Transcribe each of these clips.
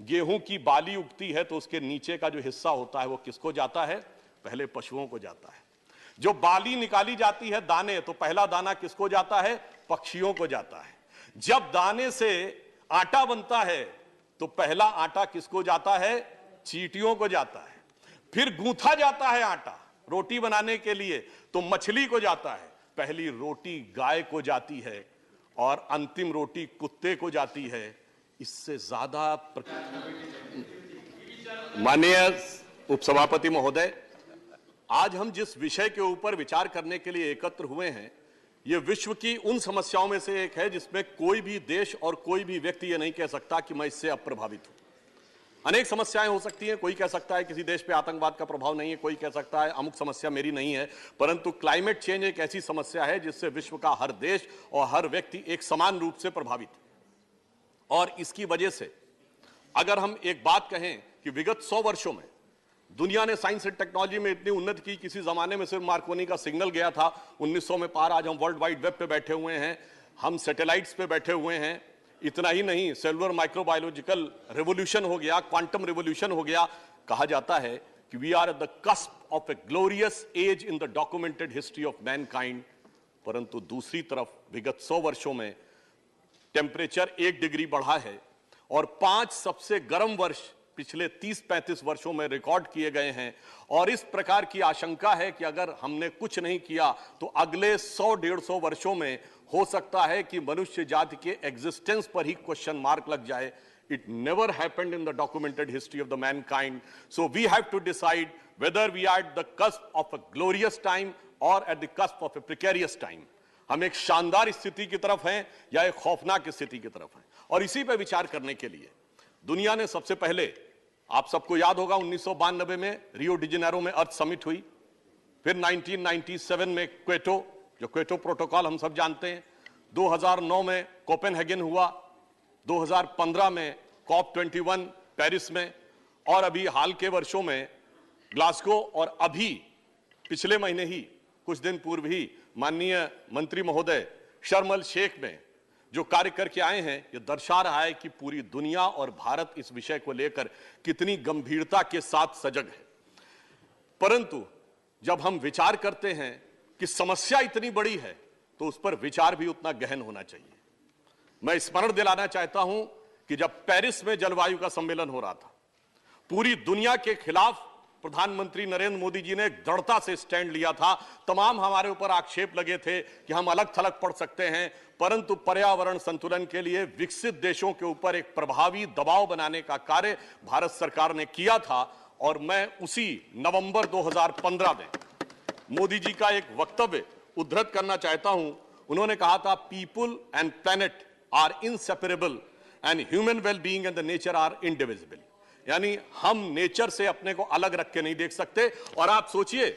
गेहूं की बाली उगती है तो उसके नीचे का जो हिस्सा होता है वो किसको जाता है? पहले पशुओं को जाता है। जो बाली निकाली जाती है दाने, तो पहला दाना किसको जाता है? पक्षियों को जाता है। जब दाने से आटा बनता है तो पहला आटा किसको जाता है? चींटियों को जाता है। फिर गूंथा जाता है आटा रोटी बनाने के लिए तो मछली को जाता है। पहली रोटी गाय को जाती है और अंतिम रोटी कुत्ते को जाती है। इससे ज्यादा माननीय उपसभापति महोदय, आज हम जिस विषय के ऊपर विचार करने के लिए एकत्र हुए हैं, यह विश्व की उन समस्याओं में से एक है जिसमें कोई भी देश और कोई भी व्यक्ति यह नहीं कह सकता कि मैं इससे अप्रभावित हूं। अनेक समस्याएं हो सकती हैं, कोई कह सकता है किसी देश पे आतंकवाद का प्रभाव नहीं है, कोई कह सकता है अमुक समस्या मेरी नहीं है, परंतु क्लाइमेट चेंज एक ऐसी समस्या है जिससे विश्व का हर देश और हर व्यक्ति एक समान रूप से प्रभावित है। और इसकी वजह से अगर हम एक बात कहें कि विगत 100 वर्षों में दुनिया ने साइंस एंड टेक्नोलॉजी में इतनी उन्नति की, किसी जमाने में सिर्फ मार्कोनी का सिग्नल गया था, 1900 में पार आज हम वर्ल्ड वाइड वेब पे बैठे हुए हैं, हम सैटेलाइट्स पे बैठे हुए हैं। इतना ही नहीं, सेलुलर माइक्रोबायोलॉजिकल रेवोल्यूशन हो गया, क्वांटम रेवोल्यूशन हो गया। कहा जाता है कि we are at the cusp of a glorious age in the documented history of mankind. परंतु दूसरी तरफ विगत 100 वर्षों में टेम्परेचर 1 डिग्री बढ़ा है और 5 सबसे गर्म वर्ष पिछले 30-35 वर्षों में रिकॉर्ड किए गए हैं। और इस प्रकार की आशंका है कि अगर हमने कुछ नहीं किया तो अगले 100-150 वर्षों में हो सकता है कि मनुष्य जाति के एग्जिस्टेंस पर ही क्वेश्चन मार्क लग जाए। It never happened in the documented history of the mankind. So we have to decide whether we are at the cusp of a glorious time or at the cusp of a precarious time. हम एक शानदार स्थिति की तरफ हैं या एक खौफनाक स्थिति की तरफ हैं। और इसी पर विचार करने के लिए दुनिया ने सबसे पहले, आप सबको याद होगा, 1992 में रियो डी जेनेरो में अर्थ समिट हुई। फिर 1997 में क्वेटो, जो क्वेटो प्रोटोकॉल हम सब जानते हैं। 2009 में कोपेनहेगन हुआ, 2015 में COP21 पेरिस में, और अभी हाल के वर्षों में ग्लासगो, और अभी पिछले महीने ही कुछ दिन पूर्व ही माननीय मंत्री महोदय शर्म अल शेख में जो कार्य करके आए हैं, यह दर्शा रहा है कि पूरी दुनिया और भारत इस विषय को लेकर कितनी गंभीरता के साथ सजग है। परंतु जब हम विचार करते हैं कि समस्या इतनी बड़ी है तो उस पर विचार भी उतना गहन होना चाहिए। मैं स्मरण दिलाना चाहता हूं कि जब पेरिस में जलवायु का सम्मेलन हो रहा था, पूरी दुनिया के खिलाफ प्रधानमंत्री नरेंद्र मोदी जी ने दृढ़ता से स्टैंड लिया था। तमाम हमारे ऊपर आक्षेप लगे थे कि हम अलग थलग पड़ सकते हैं, परंतु पर्यावरण संतुलन के लिए विकसित देशों के ऊपर एक प्रभावी दबाव बनाने का कार्य भारत सरकार ने किया था। और मैं उसी नवंबर 2015 में मोदी जी का एक वक्तव्य उद्धृत करना चाहता हूं। उन्होंने कहा था, people and planet are inseparable and human wellbeing and the nature are indivisible. यानी हम नेचर से अपने को अलग रख के नहीं देख सकते। और आप सोचिए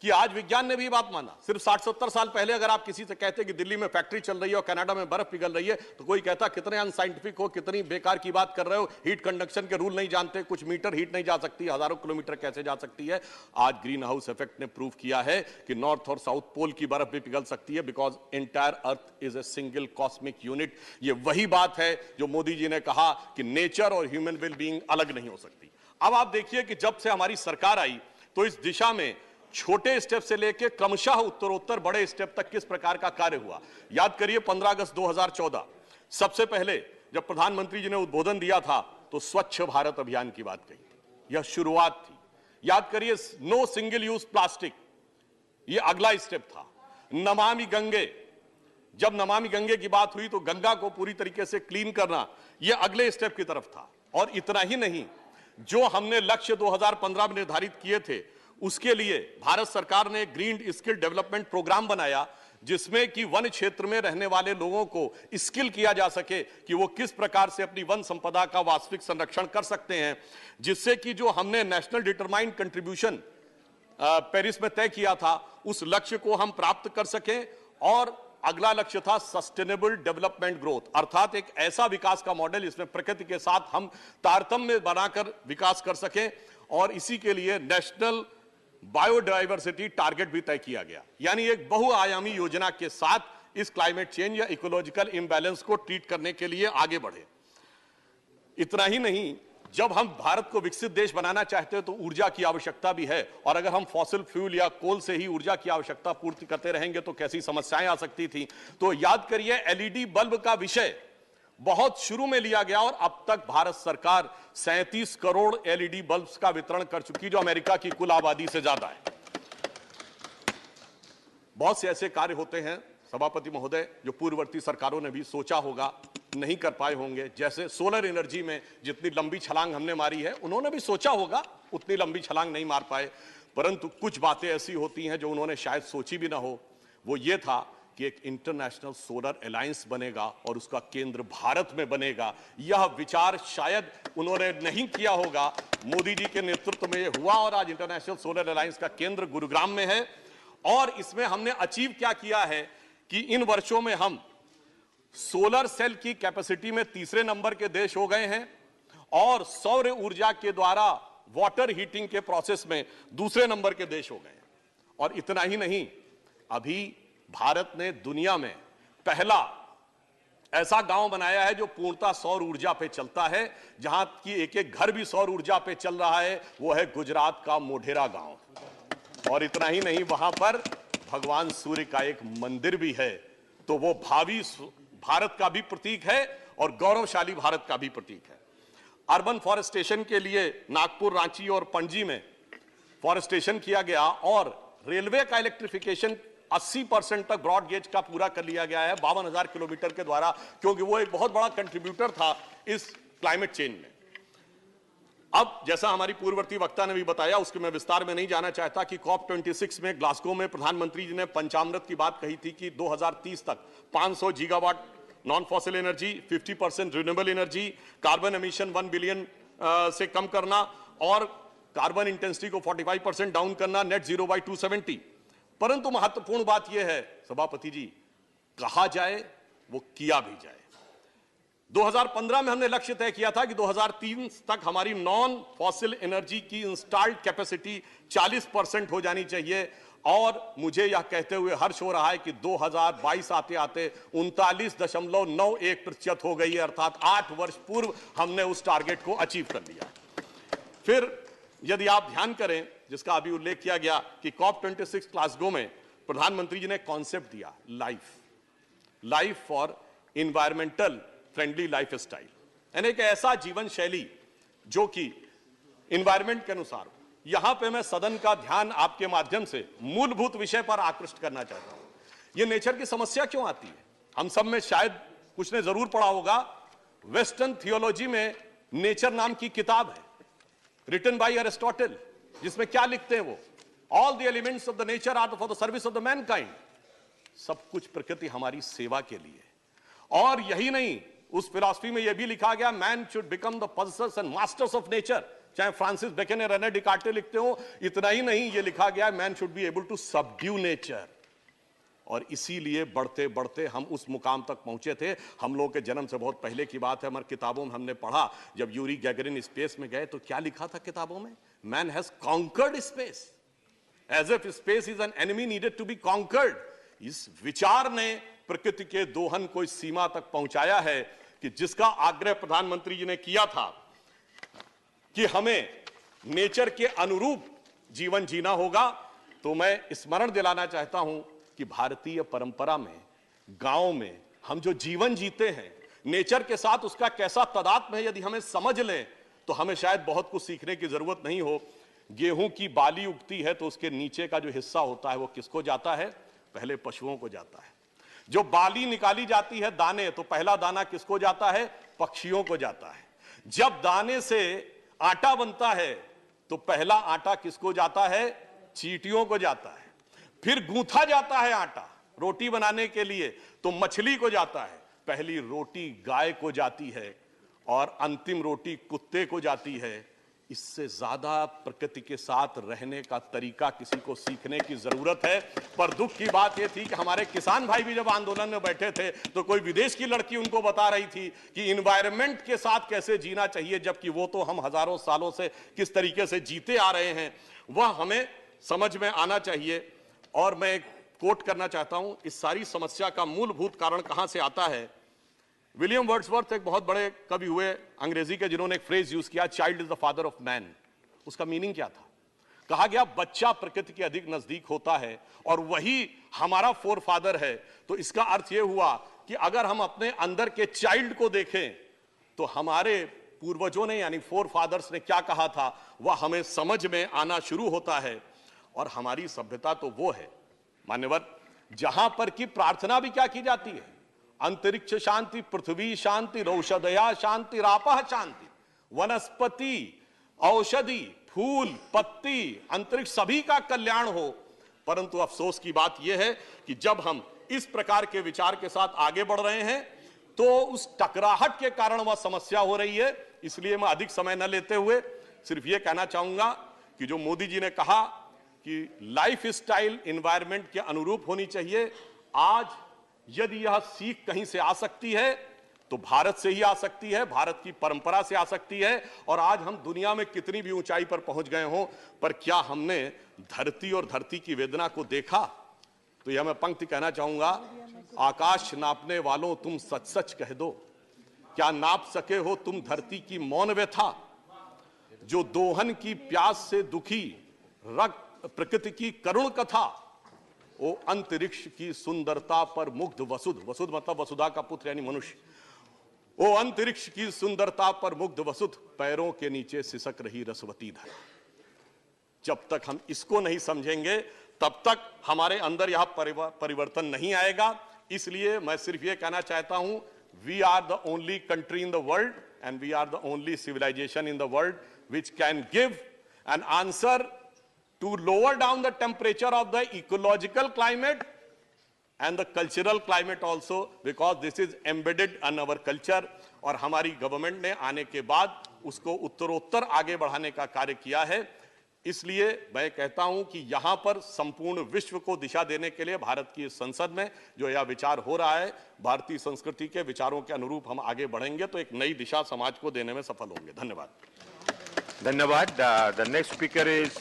कि आज विज्ञान ने भी बात माना। सिर्फ 60-70 साल पहले अगर आप किसी से कहते कि दिल्ली में फैक्ट्री चल रही है और कनाडा में बर्फ पिघल रही है, तो कोई कहता कितने अनसाइंटिफिक हो, कितनी बेकार की बात कर रहे हो, हीट कंडक्शन के रूल नहीं जानते, कुछ मीटर हीट नहीं जा सकती, हजारों किलोमीटर कैसे जा सकती है। आज ग्रीन हाउस इफेक्ट ने प्रूव किया है कि नॉर्थ और साउथ पोल की बर्फ भी पिघल सकती है, because entire earth is a single cosmic unit. ये वही बात है जो मोदी जी ने कहा कि नेचर और ह्यूमन वेलबीइंग अलग नहीं हो सकती। अब आप देखिए कि जब से हमारी सरकार आई तो इस दिशा में छोटे स्टेप से लेकर क्रमशः उत्तरोत्तर बड़े स्टेप तक किस प्रकार का कार्य हुआ। याद करिए 15 अगस्त 2014 सबसे पहले जब प्रधानमंत्री जी ने उद्बोधन दिया था तो स्वच्छ भारत अभियान की बात कही थी, यह शुरुआत थी। याद करिए नो सिंगल यूज प्लास्टिक, यह अगला स्टेप था। नमामि गंगे, जब नमामि गंगे की बात हुई तो गंगा को पूरी तरीके से क्लीन करना, यह अगले स्टेप की तरफ था। और इतना ही नहीं, जो हमने लक्ष्य 2015 में निर्धारित किए थे उसके लिए भारत सरकार ने ग्रीन स्किल डेवलपमेंट प्रोग्राम बनाया, जिसमें कि वन क्षेत्र में रहने वाले लोगों को स्किल किया जा सके कि वो किस प्रकार से अपनी वन संपदा का वास्तविक संरक्षण कर सकते हैं, जिससे कि जो हमने नेशनल डिटरमाइंड कंट्रीब्यूशन पेरिस में तय किया था उस लक्ष्य को हम प्राप्त कर सकें। और अगला लक्ष्य था सस्टेनेबल डेवलपमेंट ग्रोथ, अर्थात एक ऐसा विकास का मॉडल जिसमें प्रकृति के साथ हम तारतम्य बनाकर विकास कर सकें। और इसी के लिए नेशनल बायोडायवर्सिटी टारगेट भी तय किया गया, यानी एक बहुआयामी योजना के साथ इस क्लाइमेट चेंज या इकोलॉजिकल इम्बैलेंस को ट्रीट करने के लिए आगे बढ़े। इतना ही नहीं, जब हम भारत को विकसित देश बनाना चाहते हैं तो ऊर्जा की आवश्यकता भी है, और अगर हम फॉसिल फ्यूल या कोल से ही ऊर्जा की आवश्यकता पूर्ति करते रहेंगे तो कैसी समस्याएं आ सकती थी। तो याद करिए, एलईडी बल्ब का विषय बहुत शुरू में लिया गया और अब तक भारत सरकार 37 करोड़ एलईडी बल्ब्स का वितरण कर चुकी, जो अमेरिका की कुल आबादी से ज्यादा है। बहुत से ऐसे कार्य होते हैं सभापति महोदय जो पूर्ववर्ती सरकारों ने भी सोचा होगा, नहीं कर पाए होंगे। जैसे सोलर एनर्जी में जितनी लंबी छलांग हमने मारी है, उन्होंने भी सोचा होगा, उतनी लंबी छलांग नहीं मार पाए। परंतु कुछ बातें ऐसी होती हैं जो उन्होंने शायद सोची भी ना हो। वो ये था कि एक इंटरनेशनल सोलर अलायंस बनेगा और उसका केंद्र भारत में बनेगा। यह विचार शायद उन्होंने नहीं किया होगा। मोदी जी के नेतृत्व में यह हुआ और आज इंटरनेशनल सोलर अलायंस का केंद्र गुरुग्राम में है। और इसमें हमने अचीव क्या किया है कि इन वर्षों में हम सोलर सेल की कैपेसिटी में तीसरे नंबर के देश हो गए हैं और सौर ऊर्जा के द्वारा वाटर हीटिंग के प्रोसेस में दूसरे नंबर के देश हो गए हैं। और इतना ही नहीं, अभी भारत ने दुनिया में पहला ऐसा गांव बनाया है जो पूर्णतः सौर ऊर्जा पे चलता है, जहां की एक एक घर भी सौर ऊर्जा पे चल रहा है। वो है गुजरात का मोढेरा गांव। और इतना ही नहीं, वहां पर भगवान सूर्य का एक मंदिर भी है। तो वो भावी भारत का भी प्रतीक है और गौरवशाली भारत का भी प्रतीक है। अर्बन फॉरेस्टेशन के लिए नागपुर, रांची और पणजी में फॉरेस्टेशन किया गया और रेलवे का इलेक्ट्रिफिकेशन 80% तक ब्रॉड गेज का पूरा कर लिया गया है 52,000 किलोमीटर के द्वारा, क्योंकि वो एक बहुत बड़ा कंट्रीब्यूटर था इस क्लाइमेट चेंज में। अब जैसा हमारी पूर्ववर्ती वक्ता ने भी बताया, उसके मैं विस्तार में नहीं जाना चाहता कि COP26 में ग्लासगो में प्रधानमंत्री जी ने पंचामृत की बात कही थी कि 2030 तक 500 gigawatt non fossil energy, 50% renewable energy, carbon emission 1 billion से कम करना और कार्बन इंटेंसिटी को 45% डाउन करना, नेट जीरो बाय 270। परंतु महत्वपूर्ण बात यह है सभापति जी, कहा जाए वो किया भी जाए। 2015 में हमने लक्ष्य तय किया था कि 2030 तक हमारी नॉन फॉसिल एनर्जी की इंस्टॉल्ड कैपेसिटी 40% हो जानी चाहिए। और मुझे यह कहते हुए हर्ष हो रहा है कि 2022 आते आते 39.91% हो गई है, अर्थात 8 वर्ष पूर्व हमने उस टारगेट को अचीव कर लिया। फिर यदि आप ध्यान करें, जिसका अभी उल्लेख किया गया कि COP26 ग्लासगो में प्रधानमंत्री जी ने कॉन्सेप्ट दिया life for environmental friendly life style, यानी एक ऐसा जीवन शैली जो कि इन्वायरमेंट के अनुसार हो। यहां पे मैं सदन का ध्यान आपके माध्यम से मूलभूत विषय पर आकृष्ट करना चाहता हूं। यह नेचर की समस्या क्यों आती है? हम सब में शायद कुछ ने जरूर पढ़ा होगा, वेस्टर्न थियोलॉजी में नेचर नाम की किताब है रिटन बाय एरिस्टोटल, जिसमें क्या लिखते हैं वो, all the elements of the nature are for the service of the mankind. सब कुछ प्रकृति हमारी सेवा के लिए। और यही नहीं, उस फिलॉसफी में यह भी लिखा गया, man should become the possessors and masters of nature, चाहे फ्रांसिस बेकन या रेने डिकार्टे लिखते हो। इतना ही नहीं, यह लिखा गया, man should be able to subdue nature. और इसीलिए बढ़ते बढ़ते हम उस मुकाम तक पहुंचे थे। हम लोग के जन्म से बहुत पहले की बात है, हमारी किताबों में हमने पढ़ा, जब यूरी गैगरिन स्पेस में गए तो क्या लिखा था किताबों में, man has conquered space, as if space is an enemy needed to be conquered. इस विचार ने प्रकृति के दोहन को इस सीमा तक पहुंचाया है कि जिसका आग्रह प्रधानमंत्री जी ने किया था कि हमें नेचर के अनुरूप जीवन जीना होगा। तो मैं स्मरण दिलाना चाहता हूं कि भारतीय परंपरा में, गांव में हम जो जीवन जीते हैं, नेचर के साथ उसका कैसा तदात्म्य है, यदि हमें समझ लें तो हमें शायद बहुत कुछ सीखने की जरूरत नहीं हो। गेहूं की बाली उगती है तो उसके नीचे का जो हिस्सा होता है वो किसको जाता है? पहले पशुओं को जाता है। जो बाली निकाली जाती है दाने, तो पहला दाना किसको जाता है? पक्षियों को जाता है। जब दाने से आटा बनता है तो पहला आटा किसको जाता है? चींटियों को जाता है। फिर गूंथा जाता है आटा रोटी बनाने के लिए तो मछली को जाता है। पहली रोटी गाय को जाती है और अंतिम रोटी कुत्ते को जाती है। इससे ज्यादा प्रकृति के साथ रहने का तरीका किसी को सीखने की जरूरत है। पर दुख की बात यह थी कि हमारे किसान भाई भी जब आंदोलन में बैठे थे तो कोई विदेश की लड़की उनको बता रही थी कि इन्वायरमेंट के साथ कैसे जीना चाहिए, जबकि वो तो हम हजारों सालों से किस तरीके से जीते आ रहे हैं वह हमें समझ में आना चाहिए। और मैं एक कोट करना चाहता हूं, इस सारी समस्या का मूलभूत कारण कहां से आता है विलियम वर्ड्सवर्थ एक बहुत बड़े कवि हुए अंग्रेजी के, जिन्होंने एक फ्रेज यूज किया, child is the father of man. उसका मीनिंग क्या था? कहा गया बच्चा प्रकृति के अधिक नजदीक होता है और वही हमारा फोर फादर है। तो इसका अर्थ यह हुआ कि अगर हम अपने अंदर के चाइल्ड को देखें तो हमारे पूर्वजों ने यानी फोर फादर्स ने क्या कहा था वह हमें समझ में आना शुरू होता है। और हमारी सभ्यता तो वो है मान्यवर जहां पर की प्रार्थना भी क्या की जाती है, अंतरिक्ष शांति, पृथ्वी शांति, औषधया शांति, रापः शांति, वनस्पति, औषधि, फूल, पत्ती, अंतरिक्ष सभी का कल्याण हो। परंतु अफसोस की बात यह है कि जब हम इस प्रकार के विचार के साथ आगे बढ़ रहे हैं तो उस टकराहट के कारण वह समस्या हो रही है। इसलिए मैं अधिक समय न लेते हुए सिर्फ यह कहना चाहूंगा कि जो मोदी जी ने कहा कि लाइफ स्टाइल एनवायरनमेंट के अनुरूप होनी चाहिए, आज यदि यह सीख कहीं से आ सकती है तो भारत से ही आ सकती है, भारत की परंपरा से आ सकती है। और आज हम दुनिया में कितनी भी ऊंचाई पर पहुंच गए हों, पर क्या हमने धरती और धरती की वेदना को देखा? तो यह मैं पंक्ति कहना चाहूंगा, आकाश नापने वालों तुम सच सच कह दो, क्या नाप सके हो तुम धरती की मौन व्यथा? जो दोहन की प्यास से दुखी रक्त प्रकृति की करुण कथा, वो अंतरिक्ष की सुंदरता पर मुग्ध वसुध, वसुध मतलब वसुधा का पुत्र यानी मनुष्य, वो अंतरिक्ष की सुंदरता पर मुग्ध वसुध, पैरों के नीचे सिसक रही रसवती धरा। जब तक हम इसको नहीं समझेंगे तब तक हमारे अंदर यह परिवर्तन नहीं आएगा। इसलिए मैं सिर्फ यह कहना चाहता हूं, we are the only country in the world and we are the only civilization in the world which can give an answer to lower down the temperature of the ecological climate and the cultural climate also, because this is embedded in our culture। और हमारी government ने आने के बाद उसको उत्तरोत्तर आगे बढ़ाने का कार्य किया है। इसलिए मैं कहता हूं कि यहां पर संपूर्ण विश्व को दिशा देने के लिए भारत की संसद में जो यह विचार हो रहा है, भारतीय संस्कृति के विचारों के अनुरूप हम आगे बढ़ेंगे तो एक नई दिशा समाज को देने में सफल होंगे। धन्यवाद। धन्यवाद। The next speaker is